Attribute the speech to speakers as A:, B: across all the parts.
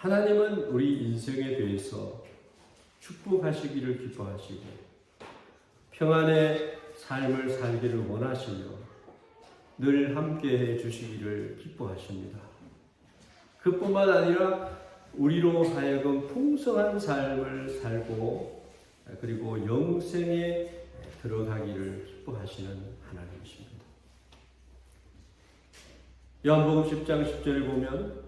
A: 하나님은 우리 인생에 대해서 축복하시기를 기뻐하시고 평안의 삶을 살기를 원하시며 늘 함께해 주시기를 기뻐하십니다. 그뿐만 아니라 우리로 하여금 풍성한 삶을 살고 그리고 영생에 들어가기를 기뻐하시는 하나님이십니다. 요한복음 10장 10절에 보면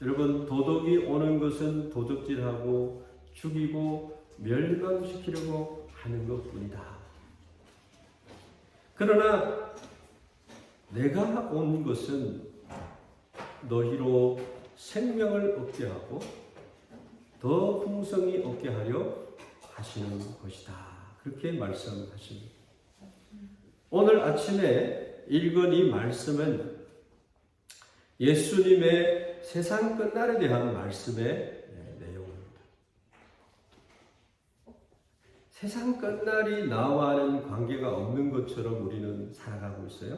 A: 여러분 도둑이 오는 것은 도둑질하고 죽이고 멸망시키려고 하는 것뿐이다. 그러나 내가 온 것은 너희로 생명을 얻게 하고 더 풍성히 얻게 하려 하시는 것이다. 그렇게 말씀하십니다. 오늘 아침에 읽은 이 말씀은 예수님의 세상 끝날에 대한 말씀의 내용입니다. 세상 끝날이 나와는 관계가 없는 것처럼 우리는 살아가고 있어요.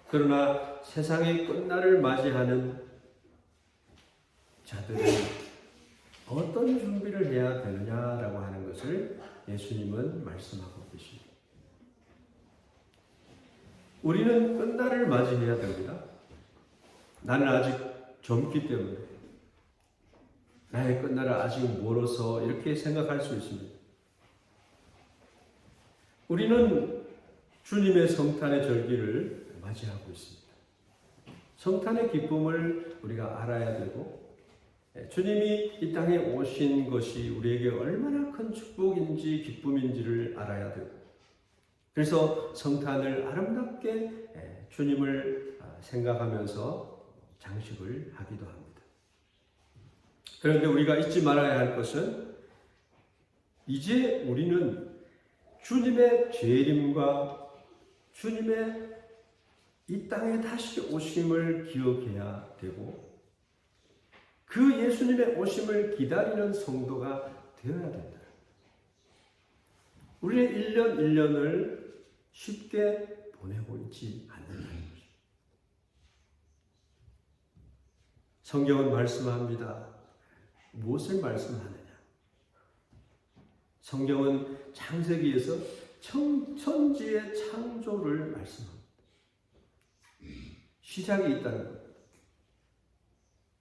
A: 그러나 세상의 끝날을 맞이하는 자들은 어떤 준비를 해야 되느냐라고 하는 것을 예수님은 말씀하고 계십니다. 우리는 끝날을 맞이해야 됩니다. 나는 아직 젊기 때문에 나의 끝날은 아직 멀어서 이렇게 생각할 수 있습니다. 우리는 주님의 성탄의 절기를 맞이하고 있습니다. 성탄의 기쁨을 우리가 알아야 되고 주님이 이 땅에 오신 것이 우리에게 얼마나 큰 축복인지 기쁨인지를 알아야 되고 그래서 성탄을 아름답게 주님을 생각하면서 장식을 하기도 합니다. 그런데 우리가 잊지 말아야 할 것은 이제 우리는 주님의 재림과 주님의 이 땅에 다시 오심을 기억해야 되고 그 예수님의 오심을 기다리는 성도가 되어야 된다. 우리의 1년 1년을 쉽게 보내고 있지 않는다는 것입니다. 성경은 말씀합니다. 무엇을 말씀하느냐? 성경은 창세기에서 천지의 창조를 말씀합니다. 시작이 있다는 것.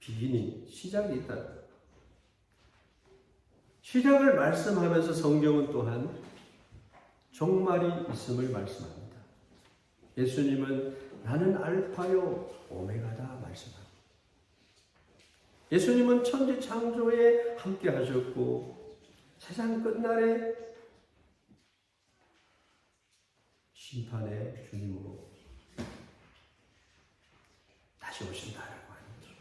A: 비기닝, 시작이 있다는 것. 시작을 말씀하면서 성경은 또한 종말이 있음을 말씀합니다. 예수님은 나는 알파요 오메가다 말씀합니다. 예수님은 천지 창조에 함께 하셨고 세상 끝날에 심판의 주님으로 다시 오신다라고 하는 거죠.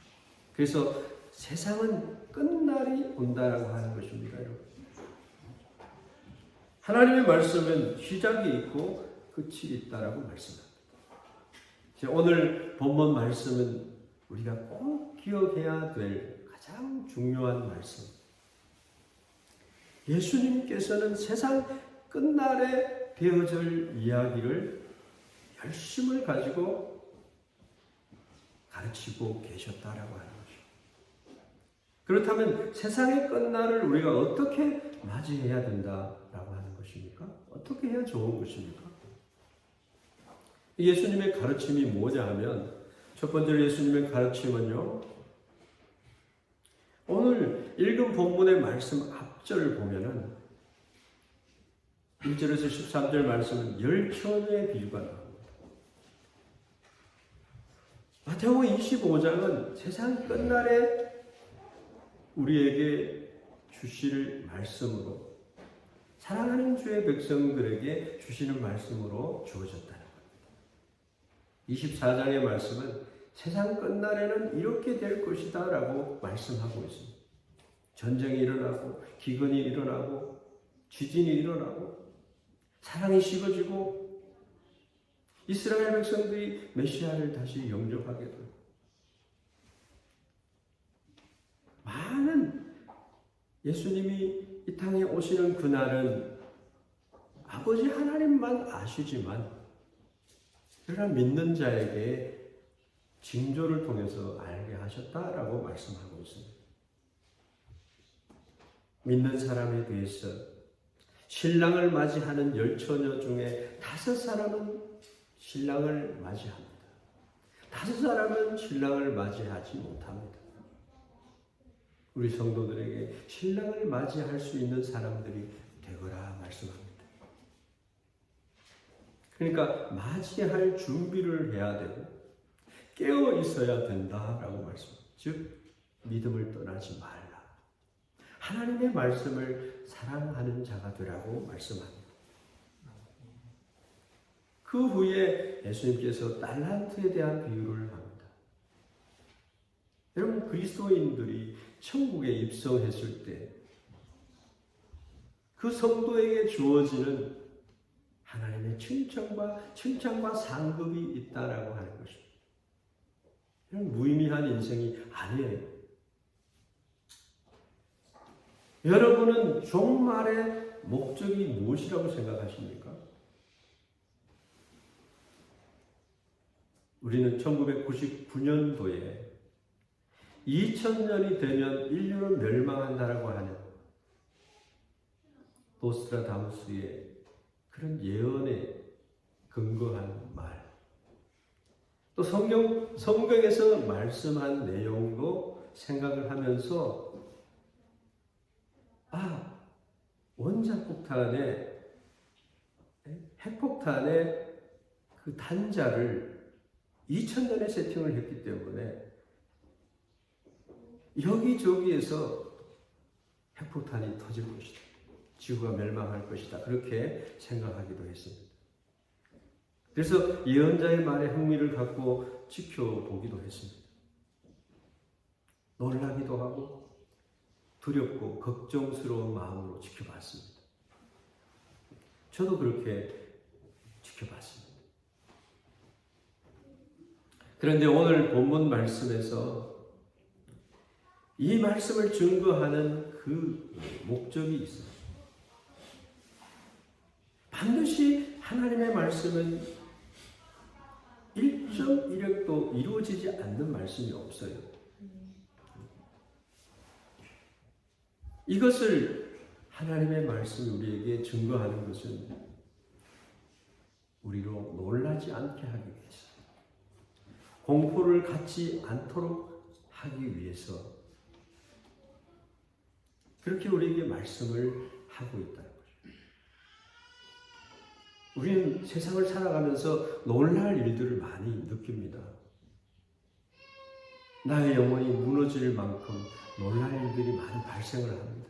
A: 그래서 세상은 끝날이 온다라고 하는 것입니다. 여러분. 하나님의 말씀은 시작이 있고 끝이 있다라고 말씀합니다. 오늘 본문 말씀은 우리가 꼭 기억해야 될 가장 중요한 말씀. 예수님께서는 세상 끝날에 되어질 이야기를 열심을 가지고 가르치고 계셨다라고 하는 것이죠. 그렇다면 세상의 끝날을 우리가 어떻게 맞이해야 된다라고 하는 것입니까? 어떻게 해야 좋은 것입니까? 예수님의 가르침이 뭐냐 하면 첫 번째로 예수님의 가르침은요. 오늘 읽은 본문의 말씀 앞절을 보면은 1절에서 13절 말씀은 열처녀의 비유가 나옵니다. 마태복음 25장은 세상 끝날에 우리에게 주실 말씀으로 사랑하는 주의 백성들에게 주시는 말씀으로 주어졌다는 겁니다. 24장의 말씀은 세상 끝날에는 이렇게 될 것이다 라고 말씀하고 있습니다. 전쟁이 일어나고 기근이 일어나고 지진이 일어나고 사랑이 식어지고 이스라엘 백성들이 메시아를 다시 영접하게 되고 많은 예수님이 이 땅에 오시는 그날은 아버지 하나님만 아시지만 그러나 믿는 자에게 징조를 통해서 알게 하셨다라고 말씀하고 있습니다. 믿는 사람에 대해서 신랑을 맞이하는 10처녀 중에 5사람은 신랑을 맞이합니다. 5사람은 신랑을 맞이하지 못합니다. 우리 성도들에게 신랑을 맞이할 수 있는 사람들이 되거라 말씀합니다. 그러니까 맞이할 준비를 해야 되고 깨어 있어야 된다라고 말씀합니다. 즉 믿음을 떠나지 말라. 하나님의 말씀을 사랑하는 자가 되라고 말씀합니다. 그 후에 예수님께서 달란트에 대한 비유를 합니다. 여러분, 그리스도인들이 천국에 입성했을 때 그 성도에게 주어지는 하나님의 칭찬과 상급이 있다라고 하는 것입니다. 이런 무의미한 인생이 아니에요. 여러분은 종말의 목적이 무엇이라고 생각하십니까? 우리는 1999년도에 2000년이 되면 인류는 멸망한다라고 하는 노스트라다무스의 그런 예언에 근거한 말, 또 성경에서 말씀한 내용도 생각을 하면서 원자폭탄의 핵폭탄의 그 단자를 2000년에 세팅을 했기 때문에 여기저기에서 핵폭탄이 터질 것이다. 지구가 멸망할 것이다. 그렇게 생각하기도 했습니다. 그래서 예언자의 말에 흥미를 갖고 지켜보기도 했습니다. 놀라기도 하고 두렵고 걱정스러운 마음으로 지켜봤습니다. 저도 그렇게 지켜봤습니다. 그런데 오늘 본문 말씀에서 이 말씀을 증거하는 그 목적이 있어요. 반드시 하나님의 말씀은 1.1획도 이루어지지 않는 말씀이 없어요. 이것을 하나님의 말씀이 우리에게 증거하는 것은 우리로 놀라지 않게 하기 위해서, 공포를 갖지 않도록 하기 위해서 그렇게 우리에게 말씀을 하고 있다는 거죠. 우리는 세상을 살아가면서 놀랄 일들을 많이 느낍니다. 나의 영혼이 무너질 만큼 놀랄 일들이 많이 발생을 합니다.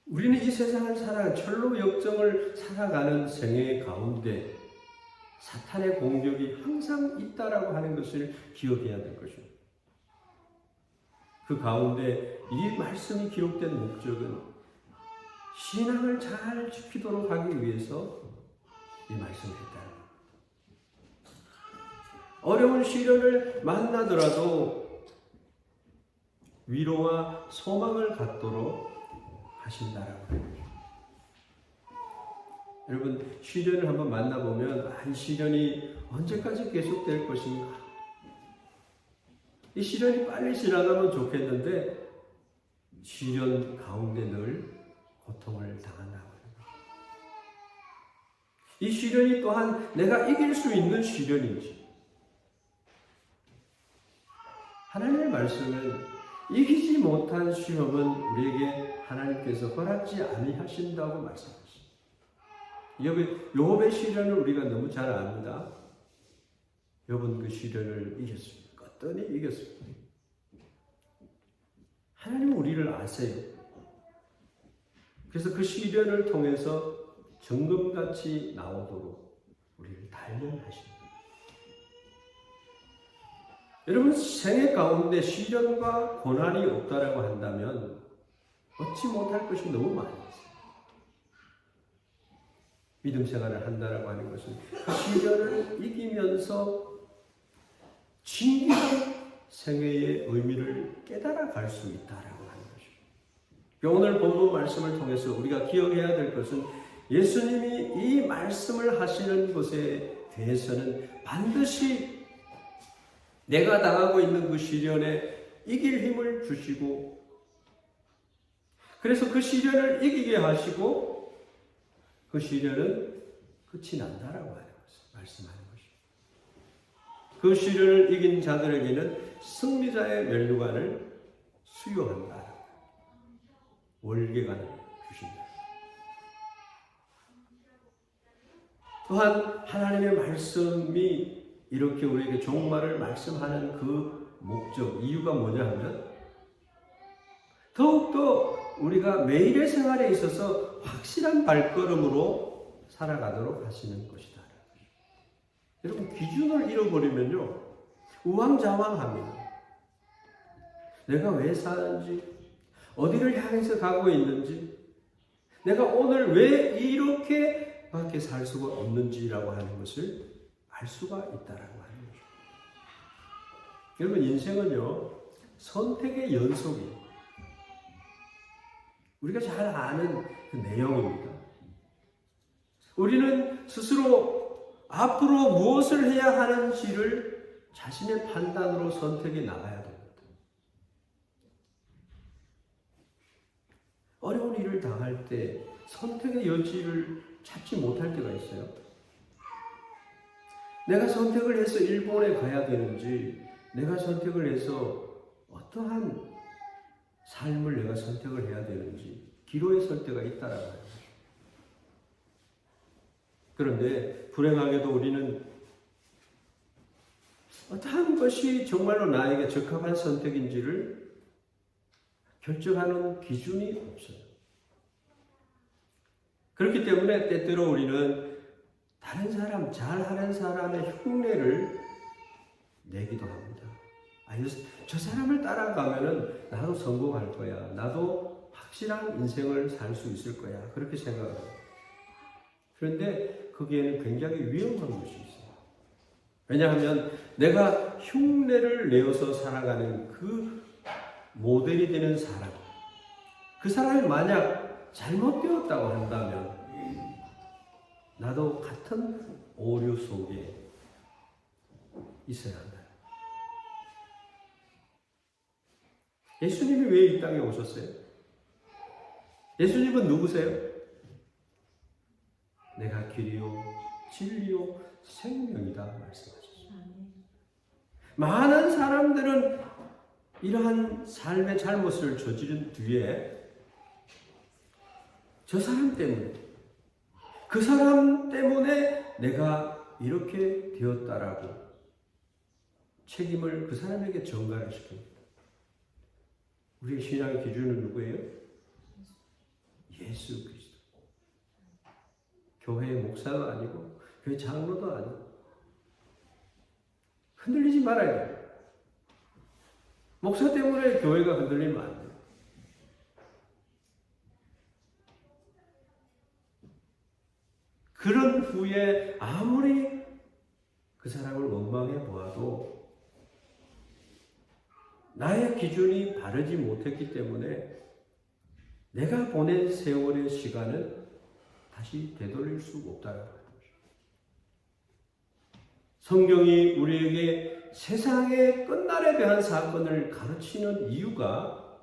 A: 우리는 이 세상을 철로 역정을 살아가는 생애 가운데 사탄의 공격이 항상 있다라고 하는 것을 기억해야 될 것입니다. 그 가운데 이 말씀이 기록된 목적은 신앙을 잘 지키도록 하기 위해서 이 말씀을 했다는 겁니다. 어려운 시련을 만나더라도 위로와 소망을 갖도록 하신다라고 하는 거죠. 여러분, 시련을 한번 만나보면 이 시련이 언제까지 계속될 것인가? 이 시련이 빨리 지나가면 좋겠는데 시련 가운데 늘 고통을 당한다고 합니다. 이 시련이 또한 내가 이길 수 있는 시련인지, 하나님의 말씀은 이기지 못한 시험은 우리에게 하나님께서 허락지 아니하신다고 말씀하십니다. 욥의 시련을 우리가 너무 잘 압니다. 욥은 그 시련을 이겼습니다. 껐더니 이겼습니다. 하나님은 우리를 아세요. 그래서 그 시련을 통해서 정금같이 나오도록 우리를 단련하십니다. 여러분, 생애 가운데 시련과 고난이 없다라고 한다면 얻지 못할 것이 너무 많이 있어요. 믿음 생활을 한다라고 하는 것은 그 시련을 이기면서 진귀한 생애의 의미를 깨달아 갈 수 있다라고 하는 것입니다. 오늘 본문 말씀을 통해서 우리가 기억해야 될 것은 예수님이 이 말씀을 하시는 것에 대해서는 반드시 내가 당하고 있는 그 시련에 이길 힘을 주시고 그래서 그 시련을 이기게 하시고 그 시련은 끝이 난다라고 하는 것을 말씀하는 것입니다. 그 시련을 이긴 자들에게는 승리자의 면류관을 수여한다. 월계관을 주신다. 또한 하나님의 말씀이 이렇게 우리에게 종말을 말씀하는 그 목적, 이유가 뭐냐 하면 더욱더 우리가 매일의 생활에 있어서 확실한 발걸음으로 살아가도록 하시는 것이다. 여러분, 기준을 잃어버리면요, 우왕좌왕합니다. 내가 왜 사는지, 어디를 향해서 가고 있는지, 내가 오늘 왜 이렇게 밖에 살 수가 없는지라고 하는 것을 알 수가 있다라고 하는 거죠. 여러분, 인생은요, 선택의 연속이에요. 우리가 잘 아는 그 내용입니다. 우리는 스스로 앞으로 무엇을 해야 하는지를 자신의 판단으로 선택해 나가야 됩니다. 어려운 일을 당할 때 선택의 여지를 찾지 못할 때가 있어요. 내가 선택을 해서 일본에 가야 되는지, 내가 선택을 해서 어떠한 삶을 내가 선택을 해야 되는지 기로에 설 때가 있다라고 하는 거죠. 그런데 불행하게도 우리는 어떠한 것이 정말로 나에게 적합한 선택인지를 결정하는 기준이 없어요. 그렇기 때문에 때때로 우리는 다른 사람, 잘하는 사람의 흉내를 내기도 합니다. 저 사람을 따라가면은 나도 성공할 거야. 나도 확실한 인생을 살 수 있을 거야. 그렇게 생각을 해요. 그런데 거기에는 굉장히 위험한 것이 있어요. 왜냐하면 내가 흉내를 내어서 살아가는 그 모델이 되는 사람, 그 사람이 만약 잘못되었다고 한다면 나도 같은 오류 속에 있어야 한다. 예수님이 왜 이 땅에 오셨어요? 예수님은 누구세요? 내가 길이요, 진리요, 생명이다 말씀하셨어요. 많은 사람들은 이러한 삶의 잘못을 저지른 뒤에 저 사람 때문에, 그 사람 때문에 내가 이렇게 되었다라고 책임을 그 사람에게 전가를 시킵니다. 우리의 신앙의 기준은 누구예요? 예수 그리스도. 교회의 목사도 아니고 교회 장로도 아니고. 흔들리지 말아야 돼요. 목사 때문에 교회가 흔들리면 안 돼요. 그런 후에 아무리 그 사람을 원망해 보아도 나의 기준이 바르지 못했기 때문에 내가 보낸 세월의 시간은 다시 되돌릴 수 없다는 거죠. 성경이 우리에게 세상의 끝날에 대한 사건을 가르치는 이유가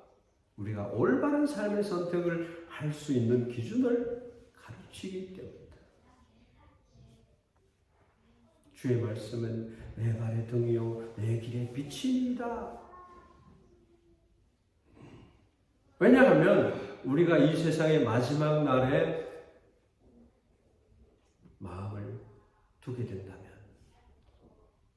A: 우리가 올바른 삶의 선택을 할 수 있는 기준을 가르치기 때문입니다. 주의 말씀은 내 발의 등이요 내 길의 빛입니다. 왜냐하면 우리가 이 세상의 마지막 날에 마음을 두게 된다면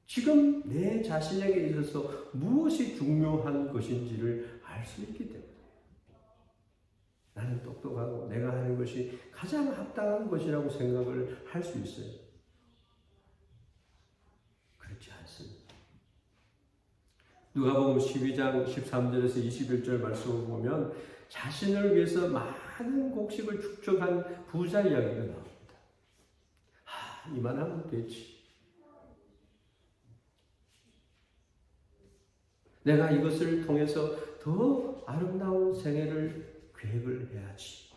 A: 지금 내 자신에게 있어서 무엇이 중요한 것인지를 알 수 있기 때문에 나는 똑똑하고 내가 하는 것이 가장 합당한 것이라고 생각을 할 수 있어요. 그렇지 않습니다. 누가복음 12장 13절에서 21절 말씀을 보면 자신을 위해서 많은 곡식을 축적한 부자 이야기가 나옵니다. 이만하면 되지. 내가 이것을 통해서 더 아름다운 생애를 계획을 해야지.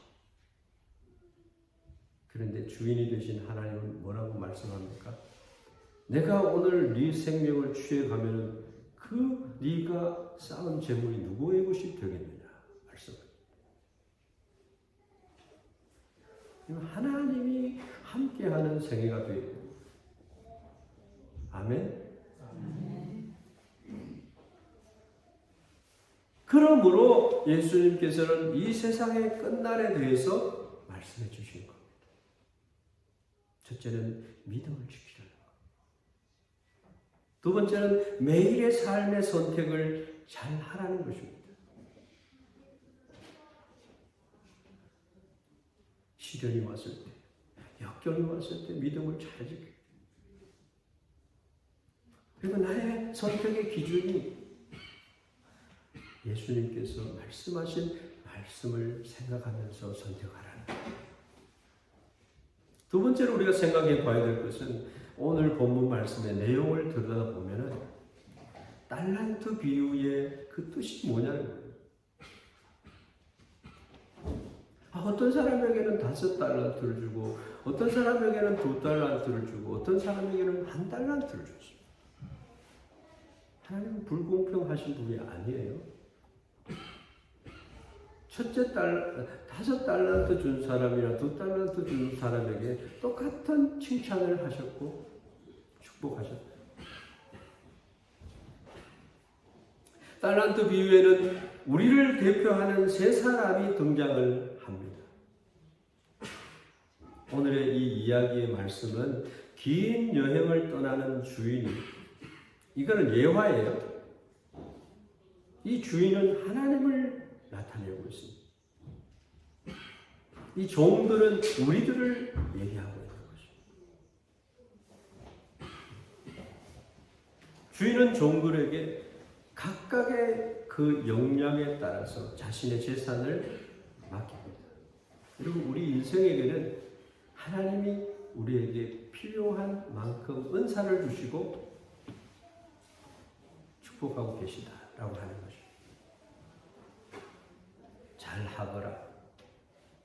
A: 그런데 주인이 되신 하나님은 뭐라고 말씀합니까? 내가 오늘 네 생명을 취해가면 그 네가 쌓은 재물이 누구의 것이 되겠느냐 말씀합니다. 하나님이 함께하는 생애가 되어야 됩니다. 아멘. 그러므로 예수님께서는 이 세상의 끝날에 대해서 말씀해 주신 겁니다. 첫째는 믿음을 지키라는 것. 두 번째는 매일의 삶의 선택을 잘 하라는 것입니다. 시련이 왔을 때, 역경이 왔을 때 믿음을 잘 지키고, 그리고 나의 선택의 기준이 예수님께서 말씀하신 말씀을 생각하면서 선택하라는 거예요. 두 번째로 우리가 생각해 봐야 될 것은 오늘 본문 말씀의 내용을 들여다보면 달란트 비유의 그 뜻이 뭐냐는 거예요. 어떤 사람에게는 5달란트를 주고 어떤 사람에게는 2달란트를 주고 어떤 사람에게는 1달란트를 줬습니다. 하나님은 불공평하신 분이 아니에요. 첫째 5달란트 준 사람이나 2달란트 준 사람에게 똑같은 칭찬을 하셨고 축복하셨다. 달란트 비유에는 우리를 대표하는 세 사람이 등장을 합니다. 오늘의 이 이야기의 말씀은 긴 여행을 떠나는 주인이, 이거는 예화예요. 이 주인은 하나님을 나타내고 있습니다. 이 종들은 우리들을 얘기하고 있는 것입니다. 주인은 종들에게 각각의 그 역량에 따라서 자신의 재산을 맡깁니다. 그리고 우리 인생에게는 하나님이 우리에게 필요한 만큼 은사를 주시고 축복하고 계시다라고 하는 것입니다. 잘 하거라.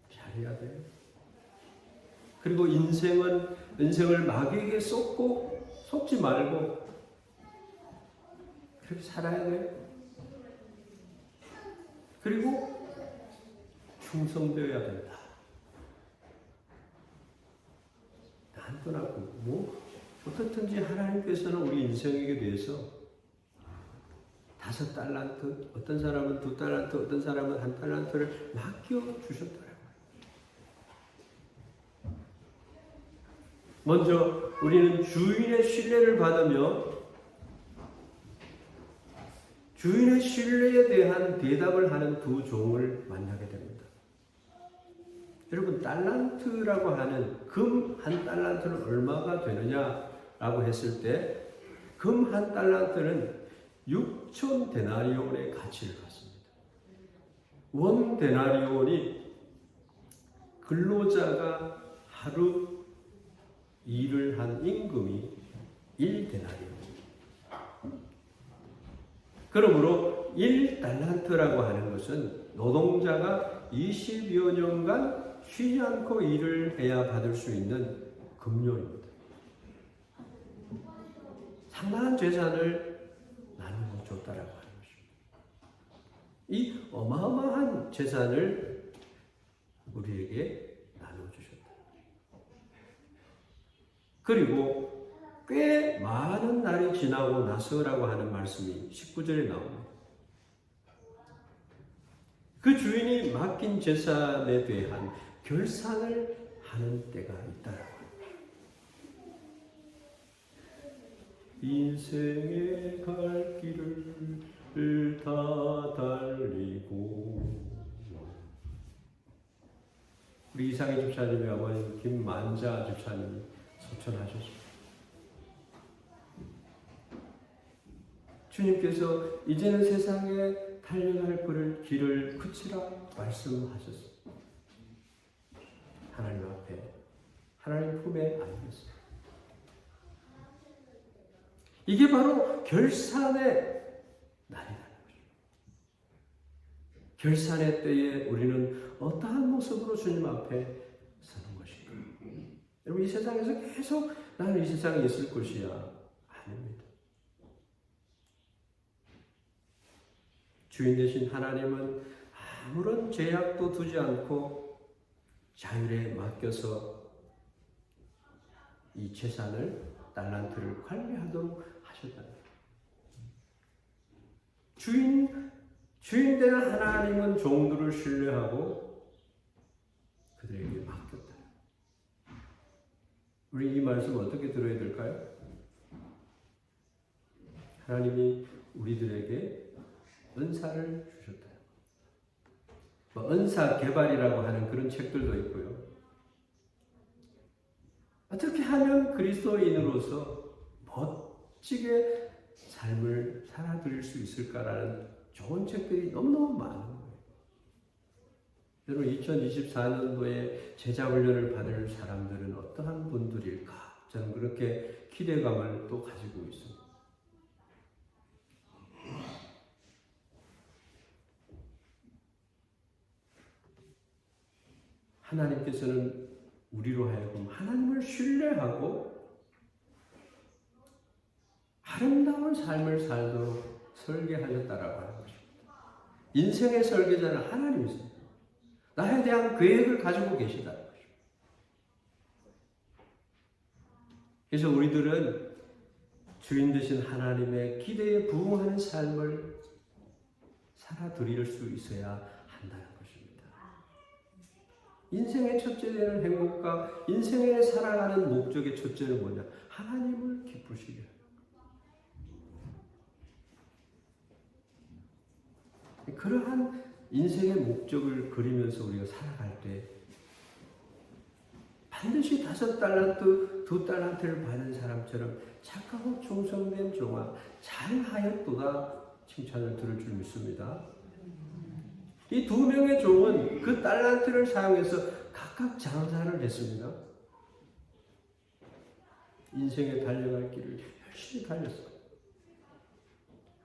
A: 잘해야 돼요. 그리고 인생을 마귀에게 속지 말고 그렇게 살아야 돼요. 그리고 충성되어야 된다. 안 떠나고 어떻든지 하나님께서는 우리 인생에게 대해서 5달란트, 어떤 사람은 2달란트, 어떤 사람은 1달란트를 맡겨주셨더라고요. 먼저 우리는 주인의 신뢰를 받으며 주인의 신뢰에 대한 대답을 하는 두 종을 만나게 됩니다. 여러분, 달란트라고 하는 금 1달란트는 얼마가 되느냐라고 했을 때 금 1달란트는 6천 데나리온의 가치를 갖습니다. 원 데나리온이 근로자가 하루 일을 한 임금이 1데나리온입니다. 그러므로 1달란트라고 하는 것은 노동자가 20여 년간 쉬지 않고 일을 해야 받을 수 있는 급료입니다. 상당한 재산을 나누어 줬다라고 하는 것입니다. 이 어마어마한 재산을 우리에게 나누어 주셨다. 그리고 꽤 많은 날이 지나고 나서라고 하는 말씀이 19절에 나옵니다. 그 주인이 맡긴 재산에 대한 결산을 하는 때가 있다라고 합니다. 인생의 갈 길을 다 달리고, 우리 이상희 집사님의 어머니 김만자 집사님이 소천하셨습니다. 주님께서 이제는 세상에 달려갈 길을 그치라 말씀하셨습니다. 하나님 앞에, 하나님 품에 안겼습니다. 이게 바로 결산의 날이라는 거죠. 결산의 때에 우리는 어떠한 모습으로 주님 앞에 서는 것인가? 여러분, 이 세상에서 계속 나는 이 세상에 있을 것이야. 아닙니다. 주인 되신 하나님은 아무런 제약도 두지 않고 자율에 맡겨서 이 재산을 달란트를 관리하도록 하셨다. 주인 되는 하나님은 종들을 신뢰하고 그들에게 맡겼다. 우리 이 말씀 어떻게 들어야 될까요? 하나님이 우리들에게 은사를 주셨다. 은사 개발이라고 하는 그런 책들도 있고요. 어떻게 하면 그리스도인으로서 멋지게 삶을 살아드릴 수 있을까라는 좋은 책들이 너무너무 많은 거예요. 여러분 2024년도에 제자훈련을 받을 사람들은 어떠한 분들일까? 저는 그렇게 기대감을 또 가지고 있습니다. 하나님께서는 우리로 하여금 하나님을 신뢰하고 아름다운 삶을 살도록 설계하셨다라고 하는 것입니다. 인생의 설계자는 하나님이세요. 나에 대한 계획을 가지고 계시다는 것입니다. 그래서 우리들은 주인 되신 하나님의 기대에 부응하는 삶을 살아드릴 수 있어야 한다는 것입니다. 인생의 첫째되는 행복과 인생에 살아가는 목적의 첫째는 뭐냐? 하나님을 기쁘시게 하는 것. 그러한 인생의 목적을 그리면서 우리가 살아갈 때 반드시 5달란트, 2달란트를 받은 사람처럼 착하고 충성된 종아 잘하였도다 칭찬을 들을 줄 믿습니다. 이 2명의 종은 그 달란트를 사용해서 각각 장사를 했습니다. 인생에 달려갈 길을 열심히 달렸어요.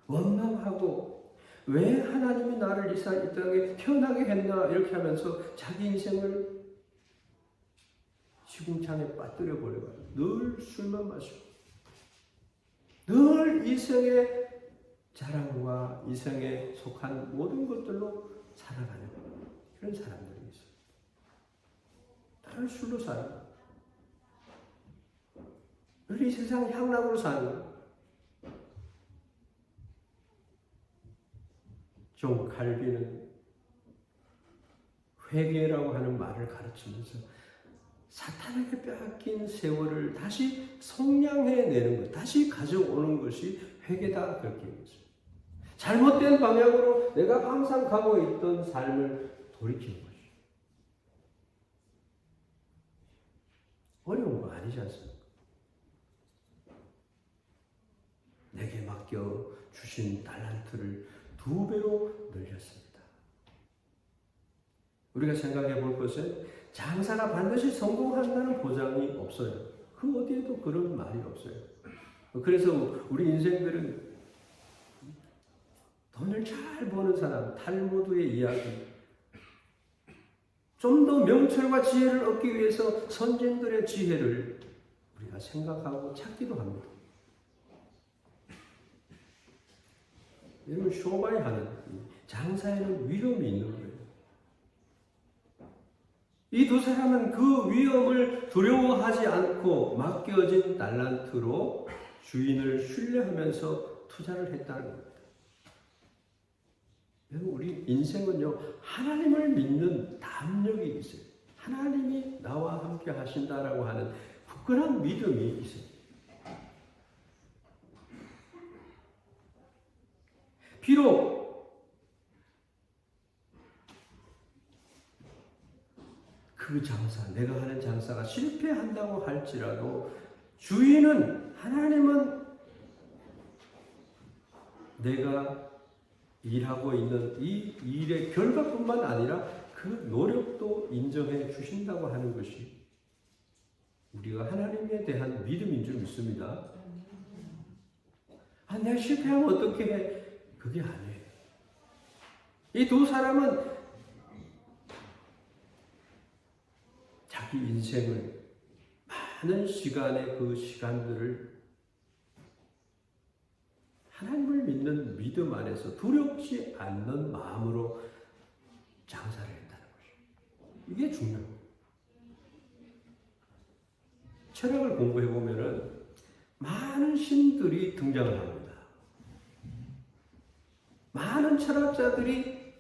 A: 원망하고 왜 하나님이 나를 이 땅에 태어나게 했나 이렇게 하면서 자기 인생을 시궁창에 빠뜨려 버려요. 늘 술만 마시고 늘 이생의 자랑과 이생에 속한 모든 것들로 살아가는 그런 사람들이 있어요. 늘 술로 살아요. 늘 이 세상 향락으로 사는 거예요. 종 칼빈은 회개라고 하는 말을 가르치면서 사탄에게 빼앗긴 세월을 다시 성량해내는 것, 다시 가져오는 것이 회개다 그렇게 얘기했어요. 잘못된 방향으로 내가 항상 가고 있던 삶을 돌이키는 것이죠. 어려운 거 아니지 않습니까? 내게 맡겨 주신 달란트를 2배로 늘렸습니다. 우리가 생각해 볼 것은 장사가 반드시 성공한다는 보장이 없어요. 그 어디에도 그런 말이 없어요. 그래서 우리 인생들은 돈을 잘 버는 사람, 탈무드의 이야기, 좀 더 명철과 지혜를 얻기 위해서 선진들의 지혜를 우리가 생각하고 찾기도 합니다. 여러분, 쇼바이하는 장사에는 위험이 있는 거예요. 이 2 사람은 그 위험을 두려워하지 않고 맡겨진 달란트로 주인을 신뢰하면서 투자를 했다는 겁니다. 여러분, 우리 인생은요, 하나님을 믿는 담력이 있어요. 하나님이 나와 함께 하신다라고 하는 굳건한 믿음이 있어요. 비록 그 장사, 내가 하는 장사가 실패한다고 할지라도 주인은, 하나님은 내가 일하고 있는 이 일의 결과뿐만 아니라 그 노력도 인정해 주신다고 하는 것이 우리가 하나님에 대한 믿음인 줄 믿습니다. 내가 실패하면 어떻게 해? 그게 아니에요. 이 2 사람은 자기 인생을 많은 시간의 그 시간들을 하나님을 믿는 믿음 안에서 두렵지 않는 마음으로 장사를 했다는 것이죠. 이게 중요해요. 철학을 공부해 보면은 많은 신들이 등장을 합니다. 많은 철학자들이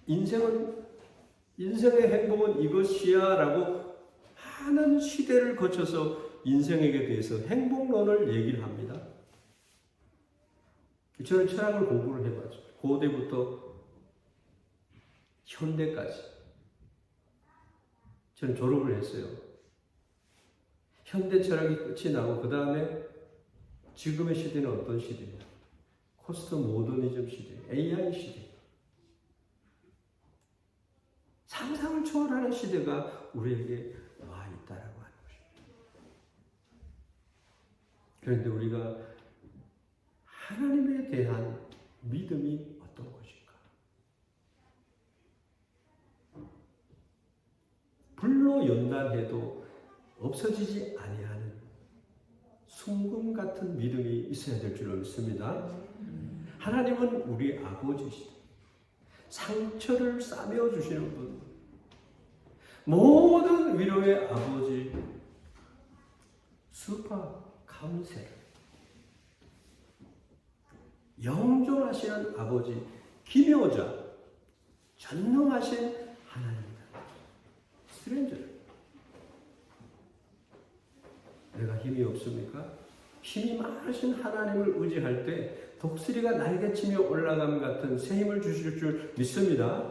A: 인생의 행복은 이것이야라고 많은 시대를 거쳐서 인생에게 대해서 행복론을 얘기를 합니다. 저는 철학을 공부를 해봤죠. 고대부터 현대까지. 저는 졸업을 했어요. 현대 철학이 끝이 나고 그 다음에 지금의 시대는 어떤 시대냐? 포스트 모더니즘 시대, AI 시대. 상상을 초월하는 시대가 우리에게 와 있다라고 하는 것입니다. 그런데 우리가 하나님에 대한 믿음이 어떤 것인가? 불로 연단해도 없어지지 아니하는 순금 같은 믿음이 있어야 될 줄 믿습니다. 하나님은 우리 아버지시다. 상처를 싸매어 주시는 분, 모든 위로의 아버지, 슈퍼 카운셀, 영존하시는 아버지, 기묘자, 전능하신 하나님이다. 스트레인저. 내가 힘이 없습니까? 힘이 많으신 하나님을 의지할 때 독수리가 날개치며 올라감 같은 새 힘을 주실 줄 믿습니다.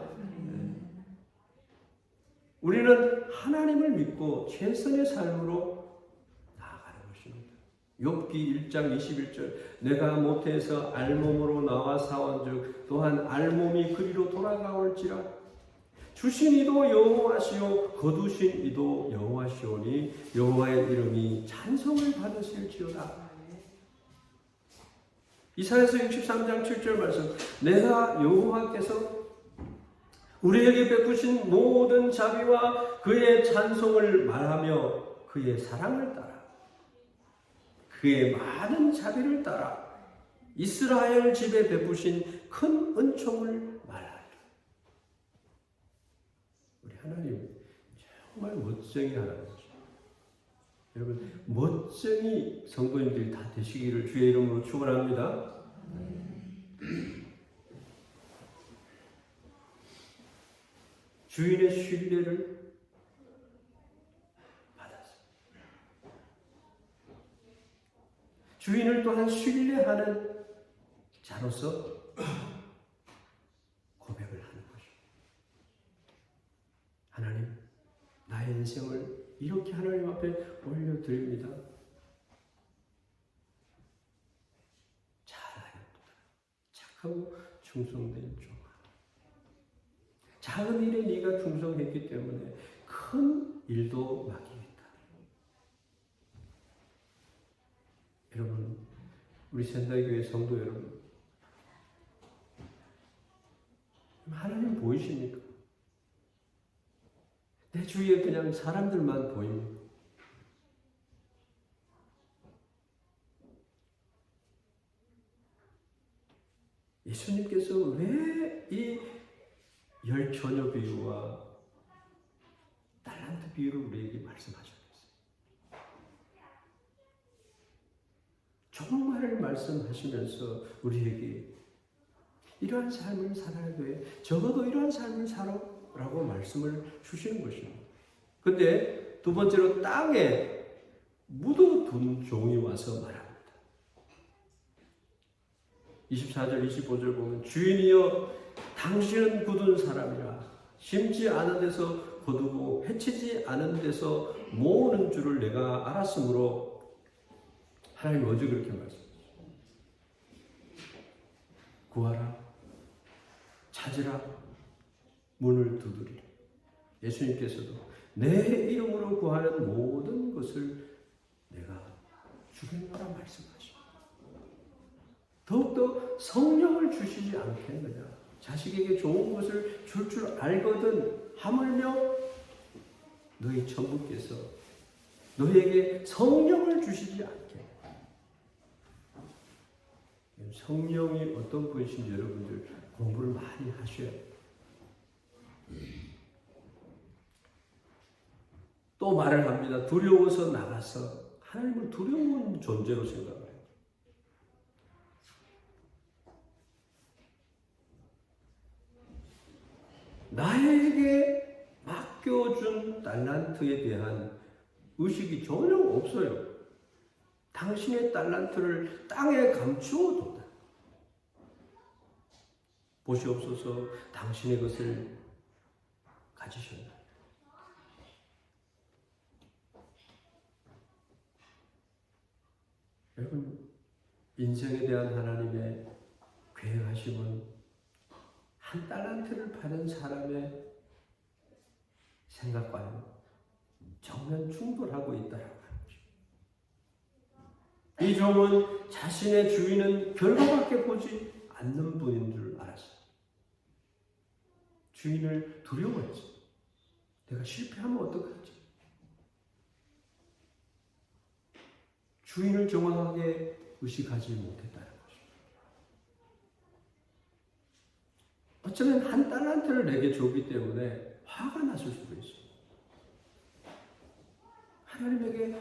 A: 우리는 하나님을 믿고 최선의 삶으로 나아가는 것입니다. 욥기 1장 21절 내가 모태에서 알몸으로 나와 사온즉 또한 알몸이 그리로 돌아가올지라 주신 이도 여호와시오 거두신 이도 여호와시오니 여호와의 이름이 찬송을 받으실지어다. 이사야서 63장 7절 말씀 내가 여호와께서 우리에게 베푸신 모든 자비와 그의 찬송을 말하며 그의 사랑을 따라 그의 많은 자비를 따라 이스라엘 집에 베푸신 큰 은총을 말하리라. 우리 하나님 정말 멋쟁이 하나님이죠. 여러분 멋쟁이 성도님들이 다 되시기를 주의 이름으로 축원합니다. 주인의 신뢰를 받았어요. 주인을 또한 신뢰하는 자로서 고백을 하는 것입니다. 하나님, 나의 인생을 이렇게 하나님 앞에 올려드립니다. 잘하였도다. 착하고 충성된 종. 작은 일에 네가 충성했기 때문에 큰 일도 맡기겠다. 여러분, 우리仙台교회 성도 여러분, 하나님 보이십니까? 내 주위에 그냥 사람들만 보입니다. 예수님께서 왜 이 열처녀 비유와 달란트 비유를 우리에게 말씀하셨어요? 정말을 말씀하시면서 우리에게 이러한 삶을 살아야 돼. 적어도 이러한 삶을 살아라고 말씀을 주시는 것입니다. 근데 두 번째로 땅에 묻어둔 종이 와서 말합니다. 24절 25절 보면 주인이여 당신은 굳은 사람이라 심지 않은 데서 거두고 해치지 않은 데서 모으는 줄을 내가 알았으므로 하나님 어제 그렇게 말씀하셨어요. 구하라 찾으라 문을 두드리라. 예수님께서도 내 이름으로 구하는 모든 것을 내가 주겠노라 말씀하십니다. 더욱더 성령을 주시지 않겠느냐. 자식에게 좋은 것을 줄 알거든 하물며 너희 천부께서 너희에게 성령을 주시지 않게. 성령이 어떤 분이신지 여러분들 공부를 많이 하셔야 돼요. 또 말을 합니다. 두려워서 나가서 하나님을 두려운 존재로 생각을 해요. 나에게 맡겨준 달란트에 대한 의식이 전혀 없어요. 당신의 달란트를 땅에 감추어뒀다. 보시옵소서, 당신의 것을 가지셨나. 여러분, 인생에 대한 하나님의 계획하심은 한 달란트를 받은 사람의 생각과는 정면 충돌하고 있다라고 하는 거죠. 이 종은 자신의 주인은 결과밖에 보지 않는 분인 줄 알았어요. 주인을 두려워했어요. 내가 실패하면 어떡하지? 주인을 정확하게 의식하지 못했다는 것입니다. 어쩌면 한 달란트를 내게 줬기 때문에 화가 났을 수도 있어요. 하나님에게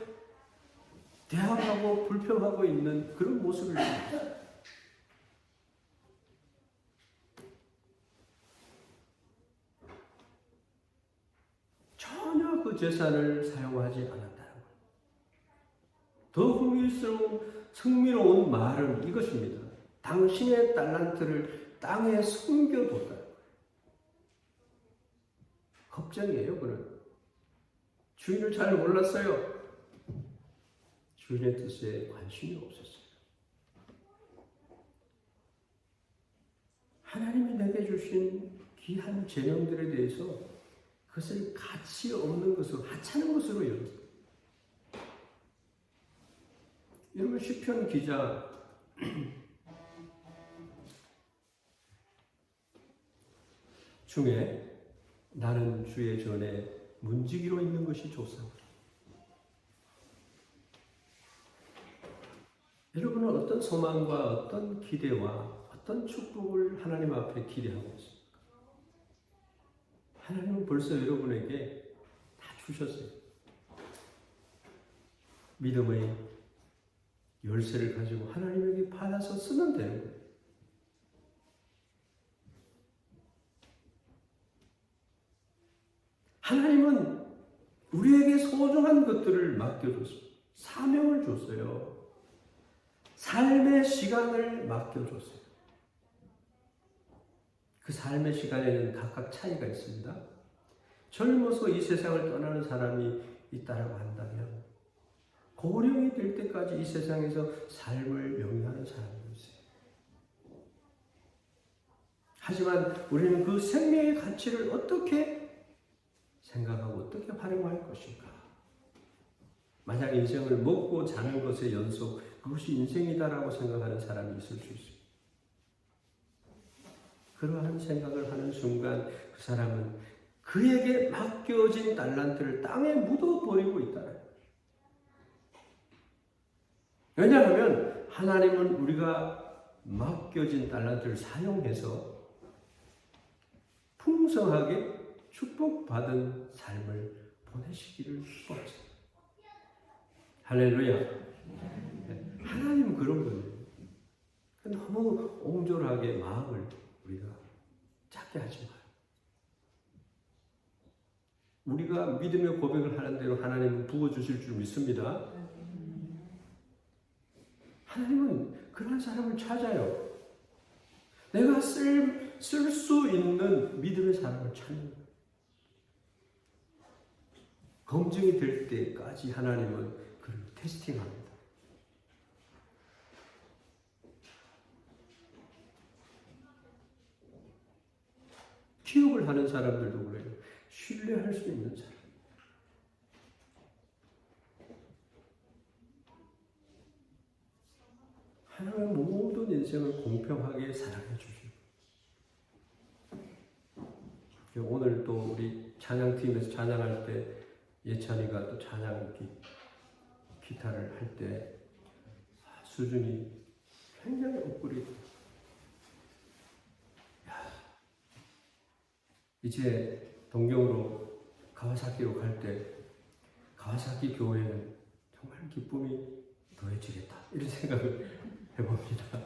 A: 대항하고 불평하고 있는 그런 모습을 보여요. 전혀 그 재산을 사용하지 않았다는 거예요. 더 흥미로운 말은 이것입니다. 당신의 달란트를 땅에 숨겨뒀다. 걱정이에요, 그는. 주인을 잘 몰랐어요. 주인의 뜻에 관심이 없었어요. 하나님이 내게 주신 귀한 재능들에 대해서 그것을 가치 없는 것으로, 하찮은 것으로 여겼어요. 여러분, 시편 기자 중에 나는 주의 전에 문지기로 있는 것이 좋사오니. 여러분은 어떤 소망과 어떤 기대와 어떤 축복을 하나님 앞에 기대하고 있습니까? 하나님은 벌써 여러분에게 다 주셨어요. 믿음의 열쇠를 가지고 하나님에게 받아서 쓰면 되는 거예요. 하나님은 우리에게 소중한 것들을 맡겨줬어요. 사명을 줬어요. 삶의 시간을 맡겨줬어요. 그 삶의 시간에는 각각 차이가 있습니다. 젊어서 이 세상을 떠나는 사람이 있다라고 한다면 고령이 될 때까지 이 세상에서 삶을 영위하는 사람이 있어요. 하지만 우리는 그 생명의 가치를 어떻게 생각하고 어떻게 활용할 것인가? 만약 인생을 먹고 자는 것의 연속, 그것이 인생이다라고 생각하는 사람이 있을 수 있습니다. 그러한 생각을 하는 순간 그 사람은 그에게 맡겨진 달란트를 땅에 묻어버리고 있다. 왜냐하면 하나님은 우리가 맡겨진 달란트를 사용해서 풍성하게 축복받은 삶을 보내시기를 원하십니다. 할렐루야. 하나님은 그런 거예요. 너무 옹졸하게 마음을 우리가 작게 하지 마요. 우리가 믿음의 고백을 하는 대로 하나님은 부어주실 줄 믿습니다. 하나님은 그런 사람을 찾아요. 내가 쓸 수 있는 믿음의 사람을 찾는 거예요. 검증이 될 때까지 하나님은 그를 테스팅합니다. 기업을 하는 사람들도 그래요. 신뢰할 수 있는 사람. 하나님은 모든 인생을 공평하게 사랑해 주시고, 오늘 또 우리 찬양팀에서 찬양할 때 예찬이가 또 찬양 기타를 할 때 수준이 굉장히 업그레이드. 이제 동경으로 가와사키로 갈 때 가와사키 교회는 정말 기쁨이 더해지겠다 이런 생각을 해봅니다.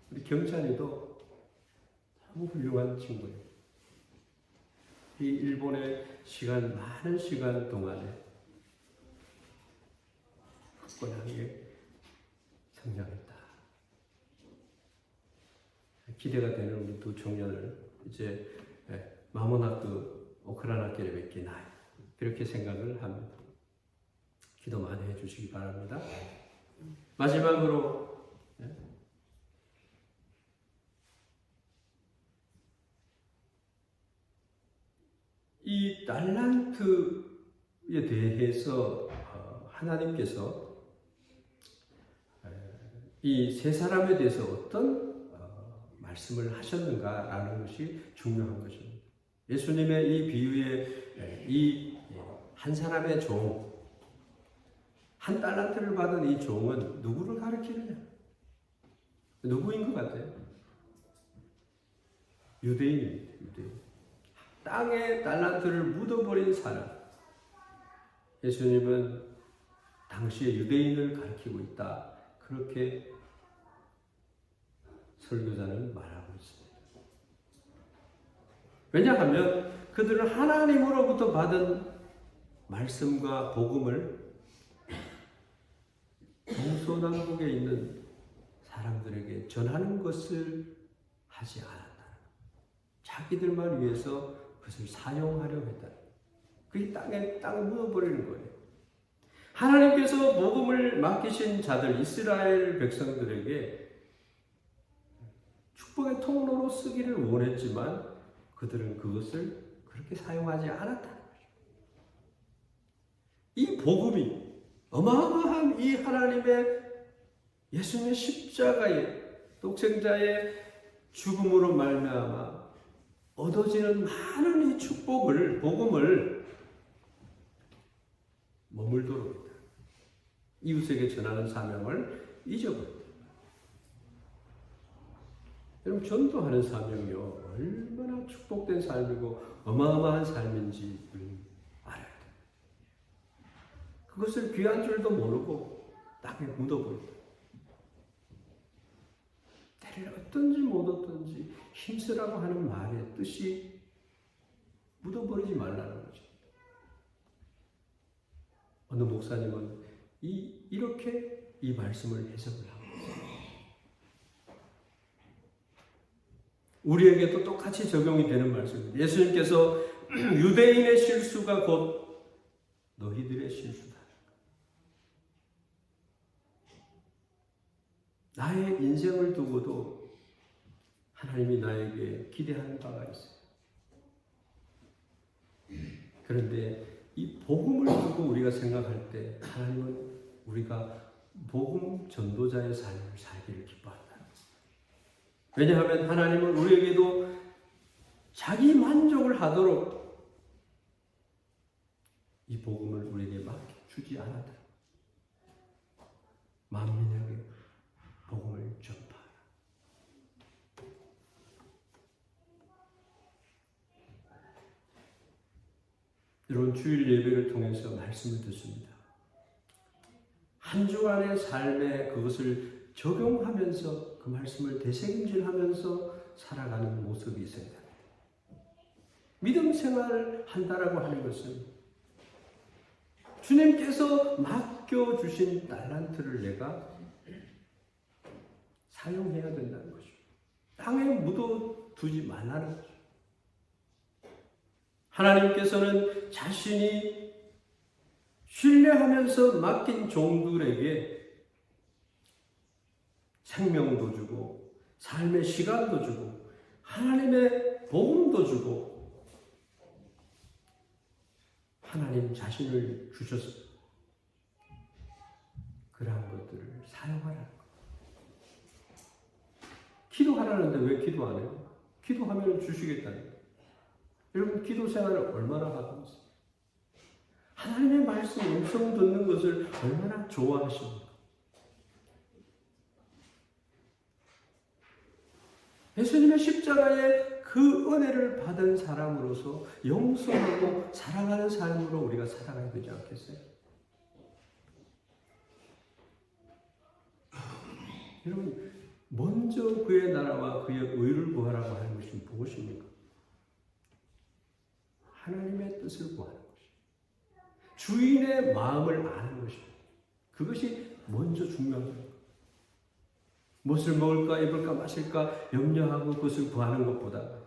A: 우리 경찬이도 너무 훌륭한 친구예요. 이 일본의 많은 시간 동안에 굳건하게 성장했다. 기대가 되는 우리 두 청년을 이제 마모나쿠 오크라나키를 뵙기나이 그렇게 생각을 합니다. 기도 많이 해주시기 바랍니다. 마지막으로 이 달란트에 대해서 하나님께서 이 세 사람에 대해서 어떤 말씀을 하셨는가라는 것이 중요한 것입니다. 예수님의 이 비유에 이 한 사람의 종, 한 달란트를 받은 이 종은 누구를 가리키느냐? 누구인 것 같아요? 유대인입니다. 유대인. 땅에 달란트를 묻어버린 사람. 예수님은 당시에 유대인을 가리키고 있다. 그렇게 설교자는 말하고 있습니다. 왜냐하면 그들은 하나님으로부터 받은 말씀과 복음을 동서남북에 있는 사람들에게 전하는 것을 하지 않았다. 자기들만 위해서 그것을 사용하려 했다. 그게 땅에 묻어버리는 거예요. 하나님께서 복음을 맡기신 자들, 이스라엘 백성들에게 축복의 통로로 쓰기를 원했지만 그들은 그것을 그렇게 사용하지 않았다는 거죠. 이 복음이 어마어마한 이 하나님의 예수님의 십자가의 독생자의 죽음으로 말미암아 얻어지는 많은 이 축복을 복음을 머물도록 했다. 이웃에게 전하는 사명을 잊어버렸다. 여러분 전도하는 사명이요 얼마나 축복된 삶이고 어마어마한 삶인지 알아야 돼요. 그것을 귀한 줄도 모르고 땅에 묻어버린다. 때를 어떤지 못 어떤지 힘쓰라고 하는 말의 뜻이 묻어버리지 말라는 거죠. 어느 목사님은 이렇게 이 말씀을 해석을 하고 있습니다. 우리에게도 똑같이 적용이 되는 말씀입니다. 예수님께서 유대인의 실수가 곧 너희들의 실수다. 나의 인생을 두고도 하나님이 나에게 기대하는 바가 있어요. 그런데 이 복음을 두고 우리가 생각할 때 하나님은 우리가 복음 전도자의 삶을 살기를 기뻐한다. 왜냐하면 하나님은 우리에게도 자기 만족을 하도록 이 복음을 우리에게 맡겨주지 않았다. 만민에게 복음을 전파하라. 여러분 주일 예배를 통해서 말씀을 듣습니다. 한 주간의 삶에 그것을 적용하면서 그 말씀을 되새김질하면서 살아가는 모습이 있어야 됩니다. 믿음 생활을 한다라고 하는 것은 주님께서 맡겨주신 달란트를 내가 사용해야 된다는 것이죠. 땅에 묻어두지 말라는 거죠. 하나님께서는 자신이 신뢰하면서 맡긴 종들에게 생명도 주고 삶의 시간도 주고 하나님의 복음도 주고 하나님 자신을 주셔서 그러한 것들을 사용하라는 거예요. 기도하라는데 왜 기도 안 해요? 기도하면 주시겠다는 거예요. 여러분 기도 생활을 얼마나 하고 있어요? 하나님의 말씀 음성 듣는 것을 얼마나 좋아하십니까? 예수님의 십자가의 그 그 은혜를 받은 사람으로서 용서하고 사랑하는 삶으로 우리가 살아가야 되지 않겠어요? 여러분, 먼저 그의 나라와 그의 의를 구하라고 하는 것이 무엇입니까? 하나님의 뜻을 구하는 것입니다. 주인의 마음을 아는 것입니다. 그것이 먼저 중요한 거예요. 무엇을 먹을까, 입을까, 마실까 염려하고 그것을 구하는 것보다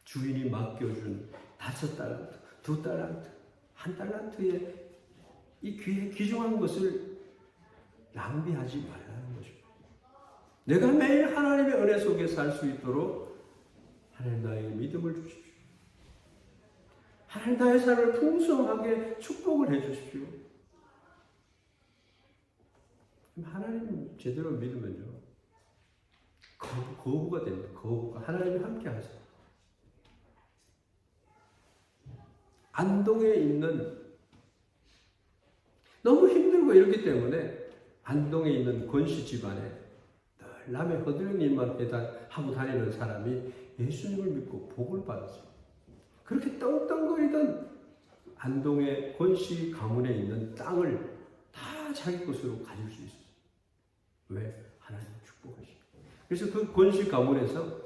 A: 주인이 맡겨준 5달란트, 2달란트, 1달란트의 이 귀중한 것을 낭비하지 말라는 것입니다. 내가 매일 하나님의 은혜 속에 살 수 있도록 하나님 나에게 믿음을 주십시오. 하나님 나의 삶을 풍성하게 축복을 해 주십시오. 하나님 제대로 믿으면요, 거부가 됩니다. 거부가. 하나님이 함께 하세요. 안동에 있는, 너무 힘들고 이렇기 때문에 안동에 있는 권씨 집안에 늘 남의 허드렛 일만 하고 다니는 사람이 예수님을 믿고 복을 받았어요. 그렇게 떵떵거리던 안동의 권씨 가문에 있는 땅을 다 자기 것으로 가질 수 있어요. 왜? 하나님 축복하시고. 그래서 그 권씨 가문에서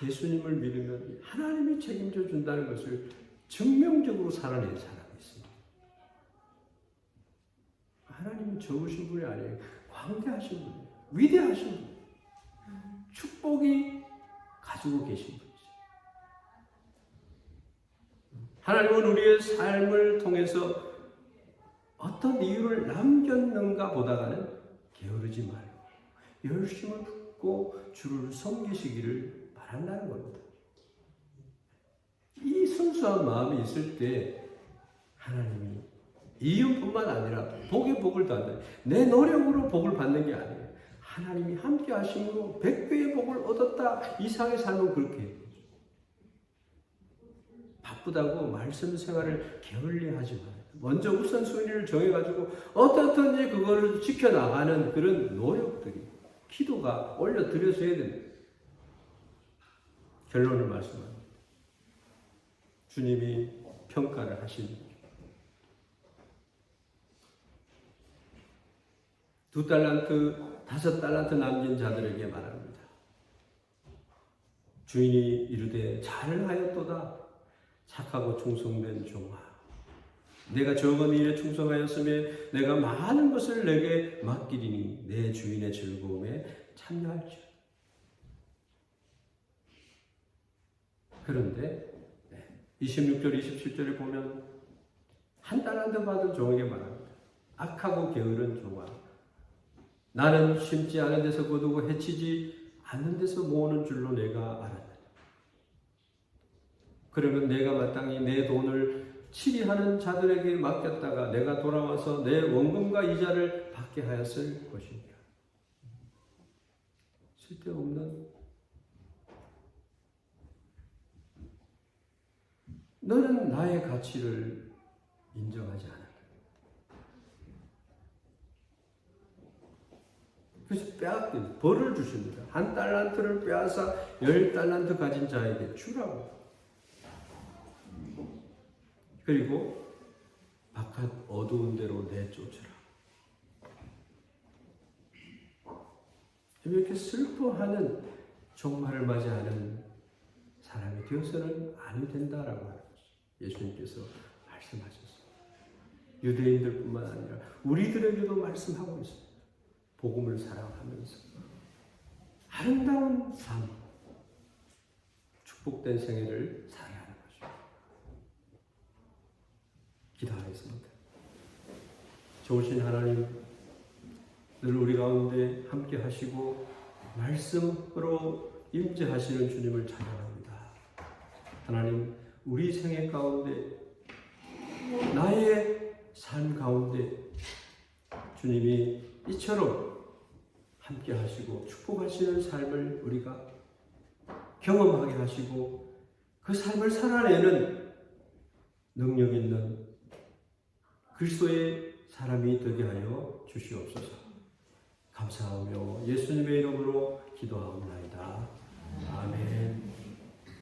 A: 예수님을 믿으면 하나님이 책임져 준다는 것을 증명적으로 살아낸 사람이 있습니다. 하나님은 적으신 분이 아니에요. 광대하신 분이에요. 위대하신 분이에요. 축복이 가지고 계신 분이죠. 하나님은 우리의 삶을 통해서 어떤 이유를 남겼는가 보다가는 게으르지 말고 열심을 붓고 주를 섬기시기를 바란다는 겁니다. 이 순수한 마음이 있을 때 하나님이 이윤뿐만 아니라 복의 복을 더 한다. 내 노력으로 복을 받는 게 아니에요. 하나님이 함께 하심으로 100배의 복을 얻었다. 이상의 삶은 그렇게 해요. 바쁘다고 말씀 생활을 게을리하지 마요. 먼저 우선순위를 정해가지고 어떻든지 그거를 지켜나가는 그런 노력들이, 기도가 올려드려져야 됩니다. 결론을 말씀합니다. 주님이 평가를 하십니다. 2달란트, 5달란트 남긴 자들에게 말합니다. 주인이 이르되 잘하였도다. 착하고 충성된 종아. 내가 적은 일에 충성하였으며 내가 많은 것을 내게 맡기리니 내 주인의 즐거움에 참여할지어다. 그런데 26절, 27절에 보면 1달란트 받은 종에게 말합니다. 악하고 게으른 종아. 나는 심지 않은 데서 거두고 해치지 않는 데서 모으는 줄로 내가 알았다. 그러면 내가 마땅히 내 돈을 치리하는 자들에게 맡겼다가 내가 돌아와서 내 원금과 이자를 받게 하였을 것이니라. 쓸데없는, 너는 나의 가치를 인정하지 않아. 그래서 빼앗긴 벌을 주십니다. 1달란트를 빼앗아 10달란트 가진 자에게 주라고. 그리고 바깥 어두운 데로 내쫓으라. 이렇게 슬퍼하는 종말을 맞이하는 사람이 되어서는 안 된다라고 하는 것이 예수님께서 말씀하셨습니다. 유대인들뿐만 아니라 우리들에게도 말씀하고 있습니다. 복음을 사랑하면서 아름다운 삶, 축복된 생애를 살아야 하는 것입니다. 기도하겠습니다. 좋으신 하나님, 늘 우리 가운데 함께 하시고 말씀으로 임재하시는 주님을 찬양합니다. 하나님, 우리 생애 가운데, 나의 삶 가운데 주님이 이처럼 함께 하시고 축복하시는 삶을 우리가 경험하게 하시고 그 삶을 살아내는 능력 있는 그리스도의 사람이 되게 하여 주시옵소서. 감사하며 예수님의 이름으로 기도하옵나이다.